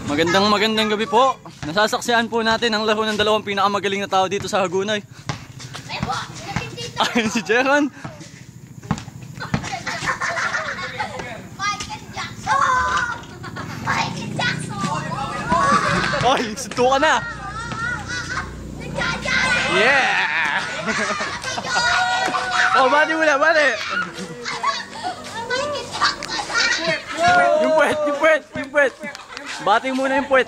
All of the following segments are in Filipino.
Magandang gabi po. Nasasaksihan po natin ang laro ng dalawang pinakamagaling na tao dito sa Hagunoy. Ayun si Jeron. Michael Jackson! Oy, suntukan na. Yeah! Oh, bati mo na, bati. Yung puwet. Bati muna yung puwet.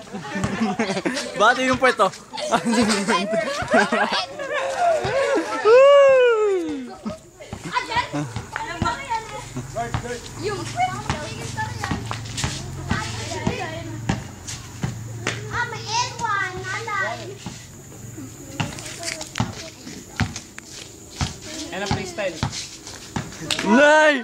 Bati yung puwet, oh. Yung may N1, alay. Yan ang freestyle. Nay!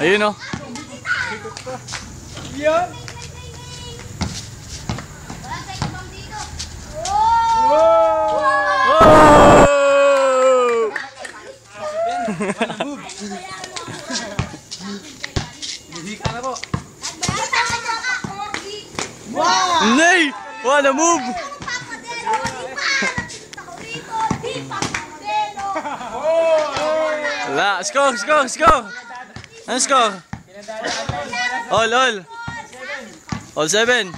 Ayun, oh. Yan! Wala tayong ibang dito. Oh! Hindi ka na po. Nay! What a move! Wala. Score! Ano score? All. All 7.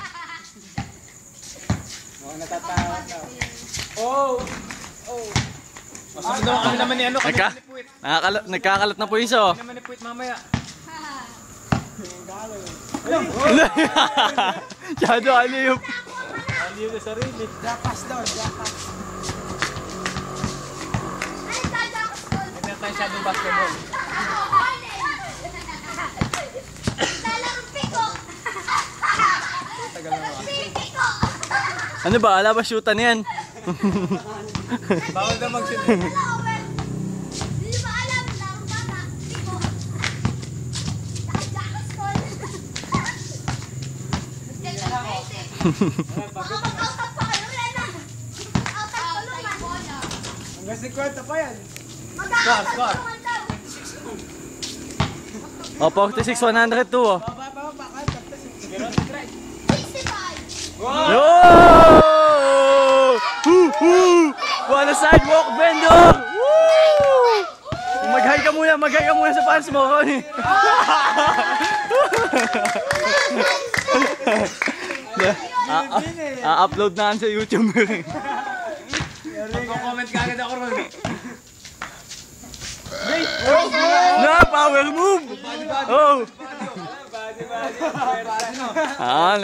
Natatawa na. Oh! Masunod kami naman ni ano. Nagkakalat na po isa, oh. Kami naman ni Puwit mamaya. Yado, aliyop. Aliyo na sarili. Japas daw, japas. Hindi na tayo shadow basketball. Ano ba? Ala ba shootan yan? Bawal na mag-shoot. Hindi ba alam? Larong bata. Piko. Baka mag-out-up pa kayo. Out-up pa naman. Hanggang 50 pa yan. Mag-out-up pa naman daw. Oh, 46-102, oh. Baba, kaya 65. 65. Yo! What a sidewalk vendor! Woo! Mag-hi ka muna sa fans mo, Ronnie. A-upload na sa YouTube. Mag-comment ka agad ako ron. Na, power move! Oh! Ah,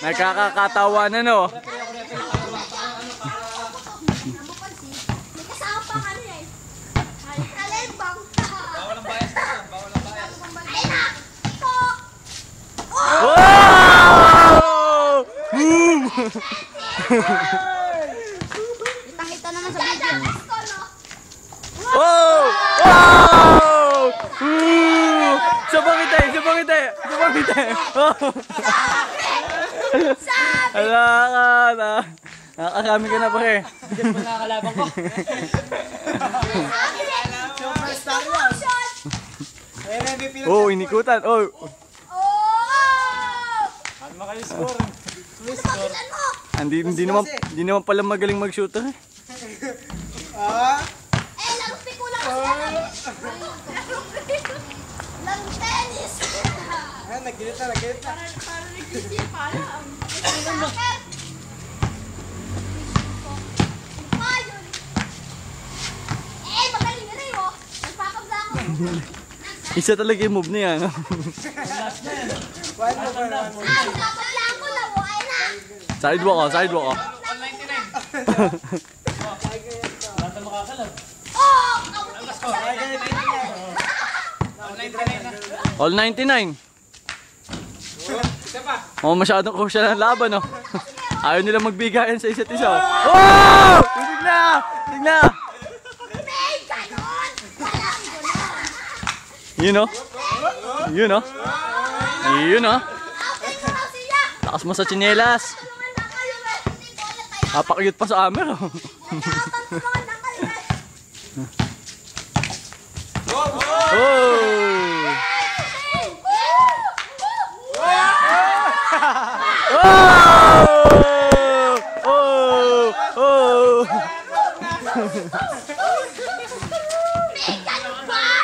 nakakakatawa na, no? May kasama pang ano eh. Kalembang. Bawal ang bias na ito. Bawal ang bias. Ayun na. Ito. Wow! Boom! Kitang-kita naman sa video. Oh! Oh! Woo! Sabang itay! Oh! Nakakami ka na, pare. Hindi mo nakakalaban ko. Superstar yan. Ayan na, MVP lang. Oh, inikutan. Oh! Ano ba kayo score? Pagilan mo. Hindi naman pala magaling mag-shooter. Ah? Larong piko lang kasi yan. Larong tennis. Ayan, naggilit na. Parang nag-isip pala. Magaling na rin, oh. Nagpapagla ako. Isa talaga yung move niya, no? One mo. Nagpapagla ako lang, oh. Ayun na. Sidewalk, oh. 199. Lahat na makakalab. Oh! All 99. Isa pa. Oh, masyadong crucial ang laban, no? Ayaw nila magbigayan sa isa't isa. Oh! Tignan! May ganon! Walang gulo. Yun, no? Yun, no? Okay mo na siya. Takas mo sa tsinelas. Tulungan na kayo, eh. Hindi ko na tayo. Napakayot pa sa camera, oh. Tulungan na kayo, eh. Oh! Oh! May ganun ba?